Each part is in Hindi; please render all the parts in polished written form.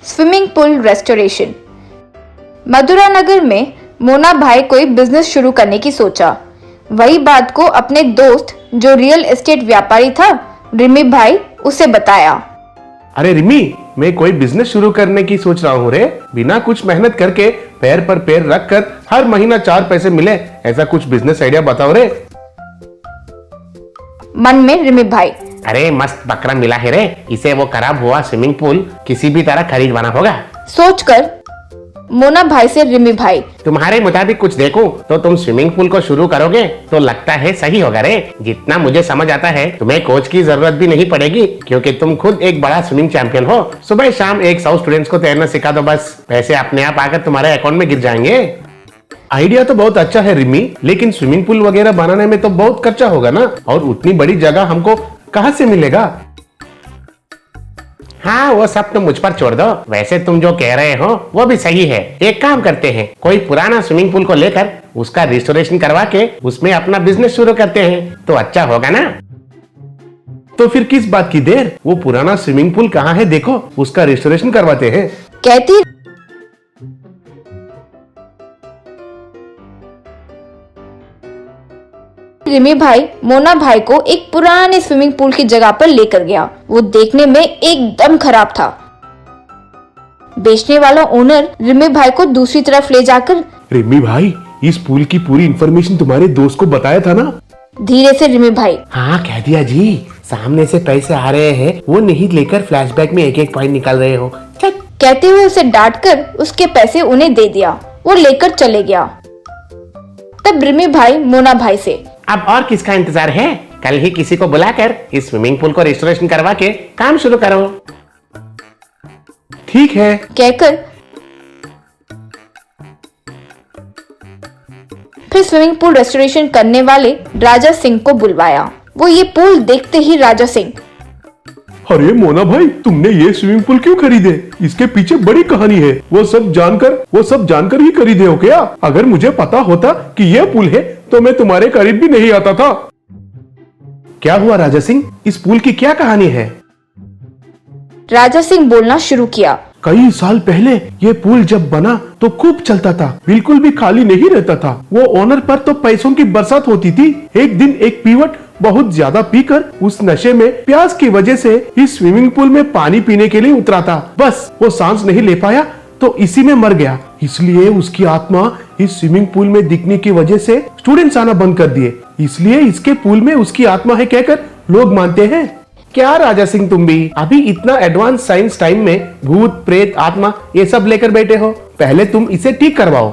Swimming pool restoration. Madhura Nagar में मोना भाई कोई बिजनेस शुरू करने की सोचा। वही बात को अपने दोस्त जो रियल एस्टेट व्यापारी था रिमी भाई उसे बताया। अरे रिमी, मैं कोई बिजनेस शुरू करने की सोच रहा हूँ रे। बिना कुछ मेहनत करके पैर पर पैर रख कर हर महीना 4 पैसे मिले, ऐसा कुछ बिजनेस आइडिया बताओ रे। मन में रिमी भाई, अरे मस्त बकरा मिला है रे, इसे वो खराब हुआ स्विमिंग पूल किसी भी तरह खरीदवाना होगा। सोचकर मोना भाई से रिमी भाई, तुम्हारे मुताबिक कुछ देखूं तो तुम स्विमिंग पूल को शुरू करोगे तो लगता है सही होगा रे। जितना मुझे समझ आता है तुम्हें कोच की जरूरत भी नहीं पड़ेगी, क्योंकि तुम खुद एक बड़ा स्विमिंग चैंपियन हो। सुबह शाम 100 स्टूडेंट्स को तैरना सिखा दो, बस पैसे अपने आप आकर तुम्हारे अकाउंट में गिर जाएंगे। आइडिया तो बहुत अच्छा है रिमी, लेकिन स्विमिंग पूल वगैरह बनाने में तो बहुत खर्चा होगा ना, और उतनी बड़ी जगह हमको कहाँ से मिलेगा? हाँ, वो सब तुम मुझ पर छोड़ दो। वैसे तुम जो कह रहे हो वो भी सही है। एक काम करते हैं, कोई पुराना स्विमिंग पूल को लेकर उसका रिस्टोरेशन करवा के उसमें अपना बिजनेस शुरू करते हैं तो अच्छा होगा ना। तो फिर किस बात की देर, वो पुराना स्विमिंग पूल कहाँ है देखो, उसका रिस्टोरेशन करवाते हैं। कहती रिमी भाई मोना भाई को एक पुराने स्विमिंग पूल की जगह पर लेकर गया। वो देखने में एकदम खराब था। बेचने वाला ओनर रिमी भाई को दूसरी तरफ ले जाकर, रिमी भाई, इस पूल की पूरी इन्फॉर्मेशन तुम्हारे दोस्त को बताया था ना? धीरे से रिमी भाई, हाँ कह दिया जी। सामने से पैसे आ रहे हैं, वो नहीं लेकर फ्लैशबैक में एक एक पॉइंट निकाल रहे हो। कहते हुए उसे डांटकर उसके पैसे उन्हें दे दिया। वो लेकर चले गया। तब रिमी भाई मोना भाई से, अब और किसका इंतजार है? कल ही किसी को बुलाकर इस स्विमिंग पूल को रिस्टोरेशन करवा के काम शुरू करो। ठीक है, कहकर फिर स्विमिंग पूल रेस्टोरेशन करने वाले राजा सिंह को बुलवाया। वो ये पूल देखते ही राजा सिंह, अरे मोना भाई, तुमने ये स्विमिंग पूल क्यों खरीदे? इसके पीछे बड़ी कहानी है। वो सब जानकर ही खरीदे हो क्या? अगर मुझे पता होता कि ये पूल है तो मैं तुम्हारे करीब भी नहीं आता था। क्या हुआ राजा सिंह, इस पूल की क्या कहानी है? राजा सिंह बोलना शुरू किया। कई साल पहले ये पुल जब बना तो खूब चलता था, बिल्कुल भी खाली नहीं रहता था। वो ओनर पर तो पैसों की बरसात होती थी। एक दिन एक पीवट बहुत ज्यादा पीकर उस नशे में प्यास की वजह से इस स्विमिंग पूल में पानी पीने के लिए उतरा था। बस वो सांस नहीं ले पाया तो इसी में मर गया। इसलिए उसकी आत्मा इस स्विमिंग पूल में दिखने की वजह से स्टूडेंट्स आना बंद कर दिए। इसलिए इसके पूल में उसकी आत्मा है कहकर लोग मानते हैं। क्या राजा सिंह, तुम भी अभी इतना एडवांस साइंस टाइम में भूत प्रेत आत्मा ये सब लेकर बैठे हो? पहले तुम इसे ठीक करवाओ।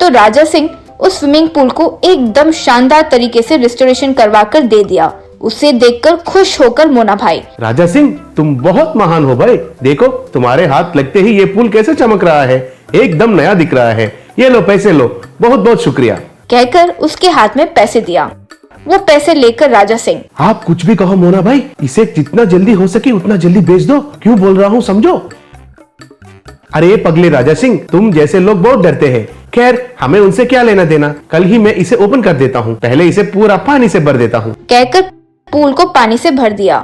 तो राजा सिंह उस स्विमिंग पूल को एकदम शानदार तरीके से रिस्टोरेशन करवा कर दे दिया। उसे देखकर खुश होकर मोना भाई, राजा सिंह, तुम बहुत महान हो भाई। देखो तुम्हारे हाथ लगते ही ये पूल कैसे चमक रहा है, एकदम नया दिख रहा है। ये लो पैसे लो, बहुत बहुत शुक्रिया। कहकर उसके हाथ में पैसे दिया। वो पैसे लेकर राजा सिंह, आप कुछ भी कहो मोना भाई, इसे जितना जल्दी हो सके उतना जल्दी बेच दो। क्यों बोल रहा हूँ समझो। अरे पगले राजा सिंह, तुम जैसे लोग बहुत डरते हैं। खैर, हमें उनसे क्या लेना देना। कल ही मैं इसे ओपन कर देता हूँ, पहले इसे पूरा पानी से भर देता हूँ। कहकर पूल को पानी से भर दिया।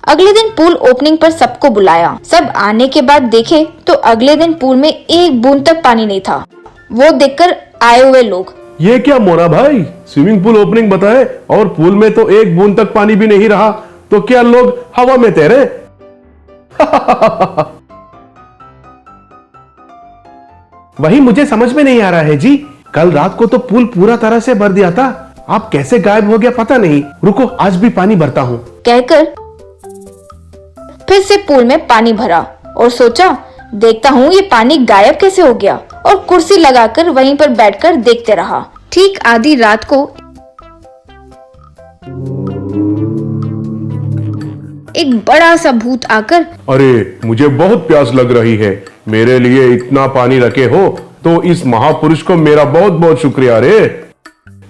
अगले दिन पूल ओपनिंग पर सबको बुलाया। सब आने के बाद देखे तो अगले दिन पूल में एक बूंद तक पानी नहीं था। वो देखकर आए हुए लोग, ये क्या मोना भाई, स्विमिंग पूल ओपनिंग बताए और पूल में तो एक बूंद तक पानी भी नहीं रहा, तो क्या लोग हवा में तैरे? वही मुझे समझ में नहीं आ रहा है जी। कल रात को तो पूल पूरा तरह से भर दिया था, आप कैसे गायब हो गया पता नहीं। रुको, आज भी पानी भरता हूँ। कहकर फिर से पूल में पानी भरा और सोचा देखता हूँ ये पानी गायब कैसे हो गया, और कुर्सी लगाकर वहीं पर बैठकर देखते रहा। ठीक आधी रात को एक बड़ा सा भूत आकर, अरे मुझे बहुत प्यास लग रही है, मेरे लिए इतना पानी रखे हो तो इस महापुरुष को मेरा बहुत बहुत शुक्रिया रे।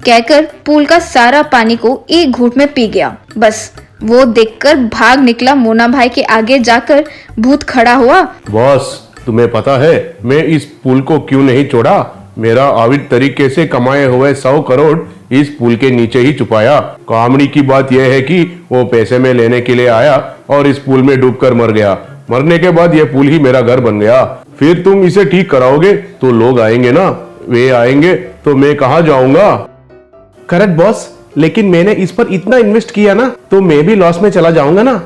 कहकर पूल का सारा पानी को एक घूंट में पी गया। बस वो देखकर भाग निकला। मोना भाई के आगे जाकर भूत खड़ा हुआ। बॉस, तुम्हें पता है मैं इस पुल को क्यों नहीं छोड़ा? मेरा आविद तरीके से कमाए हुए 100 करोड़ इस पुल के नीचे ही छुपाया। कॉमेडी की बात यह है कि वो पैसे में लेने के लिए आया और इस पुल में डूबकर मर गया। मरने के बाद यह पुल ही मेरा घर बन गया। फिर तुम इसे ठीक कराओगे तो लोग आएंगे ना, वे आएंगे तो मैं कहाँ जाऊंगा? करेक्ट बॉस, लेकिन मैंने इस पर इतना इन्वेस्ट किया ना, तो मैं भी लॉस में चला जाऊंगा ना।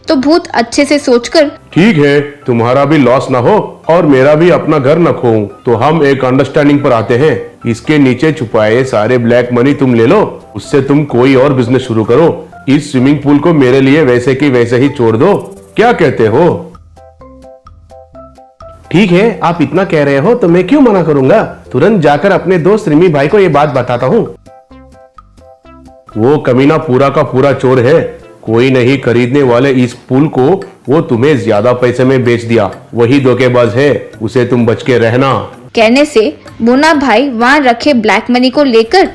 तो भूत अच्छे से सोचकर, ठीक है, तुम्हारा भी लॉस ना हो और मेरा भी अपना घर न खोऊं, तो हम एक अंडरस्टैंडिंग पर आते हैं। इसके नीचे छुपाए सारे ब्लैक मनी तुम ले लो, उससे तुम कोई और बिजनेस शुरू करो। इस स्विमिंग पूल को मेरे लिए वैसे की वैसे ही छोड़ दो, क्या कहते हो? ठीक है, आप इतना कह रहे हो तो मैं क्यों मना करूंगा। तुरंत जाकर अपने दोस्त रिमी भाई को ये बात बताता हूँ। वो कमीना पूरा का पूरा चोर है। कोई नहीं खरीदने वाले इस पुल को वो तुम्हें ज्यादा पैसे में बेच दिया, वही धोखेबाज है, उसे तुम बच के रहना। कहने से मोना भाई वहाँ रखे ब्लैक मनी को लेकर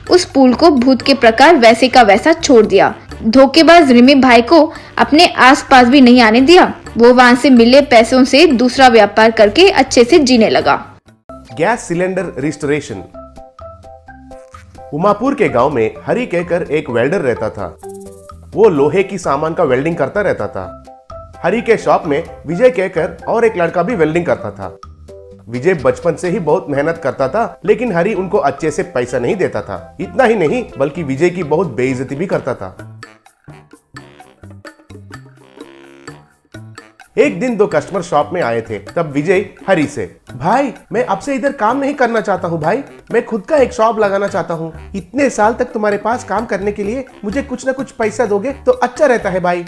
उस पुल को भूत के प्रकार वैसे का वैसा छोड़ दिया। धोखेबाज रिमी भाई को अपने आसपास भी नहीं आने दिया। वो वहाँ से मिले पैसों से दूसरा व्यापार करके अच्छे से जीने लगा। Gas cylinder restoration. उमापुर के गांव में हरि कहकर एक वेल्डर रहता था। वो लोहे की सामान का वेल्डिंग करता रहता था। हरि के शॉप में विजय कहकर और एक लड़का भी वेल्डिंग करता था। विजय बचपन से ही बहुत मेहनत करता था, लेकिन हरि उनको अच्छे से पैसा नहीं देता था। इतना ही नहीं बल्कि विजय की बहुत बेइज्जती भी करता था। एक दिन दो कस्टमर शॉप में आए थे। तब विजय हरि से, भाई मैं आपसे इधर काम नहीं करना चाहता हूँ भाई, मैं खुद का एक शॉप लगाना चाहता हूँ। इतने साल तक तुम्हारे पास काम करने के लिए मुझे कुछ ना कुछ पैसा दोगे तो अच्छा रहता है भाई।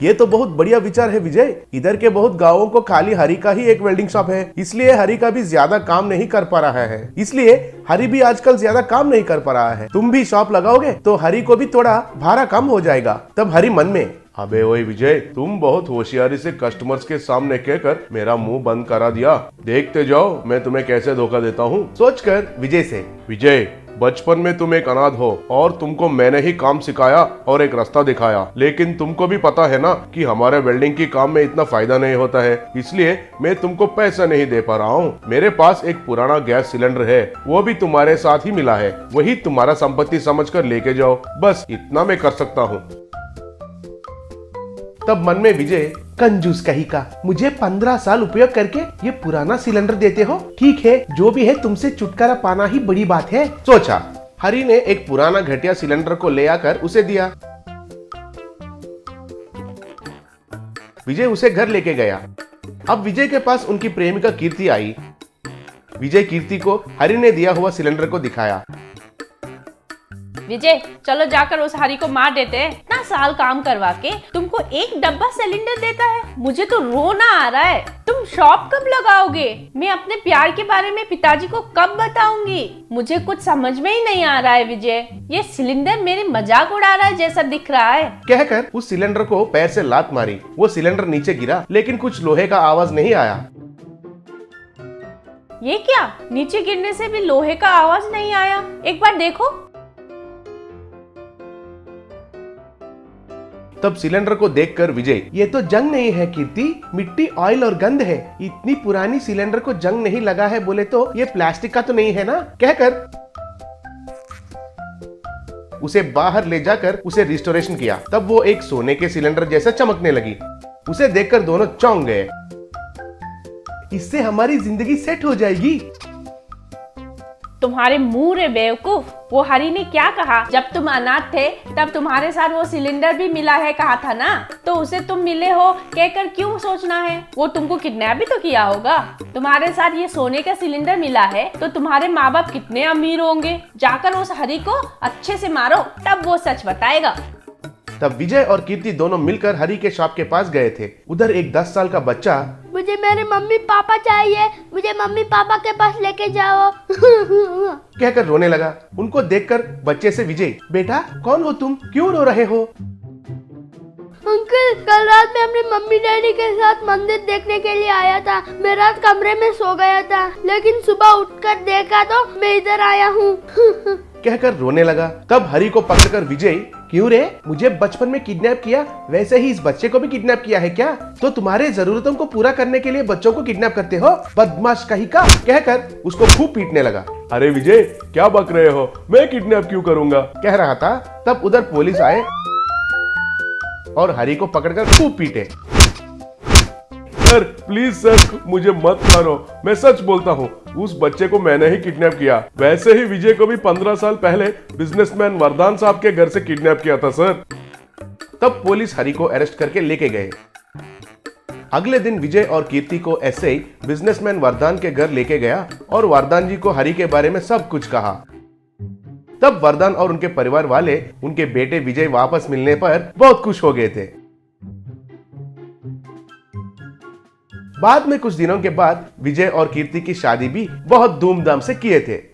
ये तो बहुत बढ़िया विचार है विजय। इधर के बहुत गांवों को खाली हरि का ही एक वेल्डिंग शॉप है, इसलिए हरि का भी ज्यादा काम नहीं कर पा रहा है। इसलिए हरि भी आजकल ज्यादा काम नहीं कर पा रहा है। तुम भी शॉप लगाओगे तो हरि को भी थोड़ा भाड़ा कम हो जाएगा। तब हरि मन में, अबे ओए विजय, तुम बहुत होशियारी से कस्टमर्स के सामने कहकर मेरा मुंह बंद करा दिया। देखते जाओ मैं तुम्हें कैसे धोखा देता हूँ। सोचकर विजय से, विजय बचपन में तुम एक अनाथ हो और तुमको मैंने ही काम सिखाया और एक रास्ता दिखाया, लेकिन तुमको भी पता है ना कि हमारे वेल्डिंग की काम में इतना फायदा नहीं होता है, इसलिए मैं तुमको पैसा नहीं दे पा रहा हूँ। मेरे पास एक पुराना गैस सिलेंडर है, वो भी तुम्हारे साथ ही मिला है, वही तुम्हारा संपत्ति समझकर लेके जाओ, बस इतना मैं कर सकता हूँ। तब मन में विजय, कंजूस कहीं का, मुझे 15 साल उपयोग करके ये पुराना सिलेंडर देते हो। ठीक है, जो भी है तुमसे छुटकारा पाना ही बड़ी बात है, सोचा। हरि ने एक पुराना घटिया सिलेंडर को ले आकर उसे दिया। विजय उसे घर लेके गया। अब विजय के पास उनकी प्रेमिका कीर्ति आई। विजय कीर्ति को हरि ने दिया हुआ सिलेंडर को दिखाया। विजय चलो जाकर उस हरि को मार देते हैं। इतना साल काम करवा के तुमको एक डब्बा सिलेंडर देता है, मुझे तो रोना आ रहा है। तुम शॉप कब लगाओगे? मैं अपने प्यार के बारे में पिताजी को कब बताऊंगी? मुझे कुछ समझ में ही नहीं आ रहा है विजय, ये सिलेंडर मेरे मजाक उड़ा रहा है जैसा दिख रहा है। कहकर उस सिलेंडर को पैर से लात मारी। वो सिलेंडर नीचे गिरा, लेकिन कुछ लोहे का आवाज नहीं आया। ये क्या, नीचे गिरने से भी लोहे का आवाज नहीं आया? एक बार देखो। तब सिलेंडर को देखकर विजय, ये तो जंग नहीं है कीर्ति, मिट्टी, ऑयल और गंध है। इतनी पुरानी सिलेंडर को जंग नहीं लगा है बोले तो ये प्लास्टिक का तो नहीं है ना? कहकर उसे बाहर ले जाकर उसे रिस्टोरेशन किया। तब वो एक सोने के सिलेंडर जैसा चमकने लगी। उसे देखकर दोनों चौंक गए। इससे हमारी जिंदगी सेट हो जाएगी। तुम्हारे मुंह रे बेवकूफ, वो हरि ने क्या कहा? जब तुम अनाथ थे तब तुम्हारे साथ वो सिलेंडर भी मिला है कहा था ना, तो उसे तुम मिले हो कहकर क्यों सोचना है? वो तुमको किडनैप भी तो किया होगा। तुम्हारे साथ ये सोने का सिलेंडर मिला है तो तुम्हारे माँ बाप कितने अमीर होंगे। जाकर उस हरि को अच्छे से मारो, तब वो सच बताएगा। तब विजय और कीर्ति दोनों मिलकर हरि के शॉप के पास गए थे। उधर एक 10 साल का बच्चा, मुझे मेरे मम्मी पापा चाहिए, मुझे मम्मी पापा के पास लेके जाओ कहकर रोने लगा। उनको देखकर बच्चे से विजय, बेटा कौन हो तुम, क्यों रो रहे हो? अंकल कल रात में अपने मम्मी डैडी के साथ मंदिर देखने के लिए आया था। मैं रात कमरे में सो गया था, लेकिन सुबह उठकर देखा तो मैं इधर आया हूँ कहकर रोने लगा। तब हरि को पकड़कर विजय क्यों रे, मुझे बचपन में किडनैप किया वैसे ही इस बच्चे को भी किडनैप किया है क्या? तो तुम्हारे जरूरतों को पूरा करने के लिए बच्चों को किडनैप करते हो, बदमाश कहीं का, कहकर उसको खूब पीटने लगा। अरे विजय, क्या बक रहे हो? मैं किडनैप क्यों करूंगा? कह रहा था, तब उधर पुलिस आए और हरी को पकड़कर खूब पीटे। सर प्लीज सर, मुझे मत मारो, मैं सच बोलता हूँ, उस बच्चे को मैंने ही किडनैप किया। वैसे ही विजय को भी 15 साल पहले बिजनेसमैन वरदान साहब के घर से किडनैप किया था सर। तब पुलिस हरी को अरेस्ट करके लेके गए। अगले दिन विजय और कीर्ति को ऐसे ही बिजनेसमैन वरदान के घर लेके गया और वरदान जी को हरी के बारे में सब कुछ कहा। तब वरदान और उनके परिवार वाले उनके बेटे विजय वापस मिलने पर बहुत खुश हो गए थे। बाद में कुछ दिनों के बाद विजय और कीर्ति की शादी भी बहुत धूमधाम से किए थे।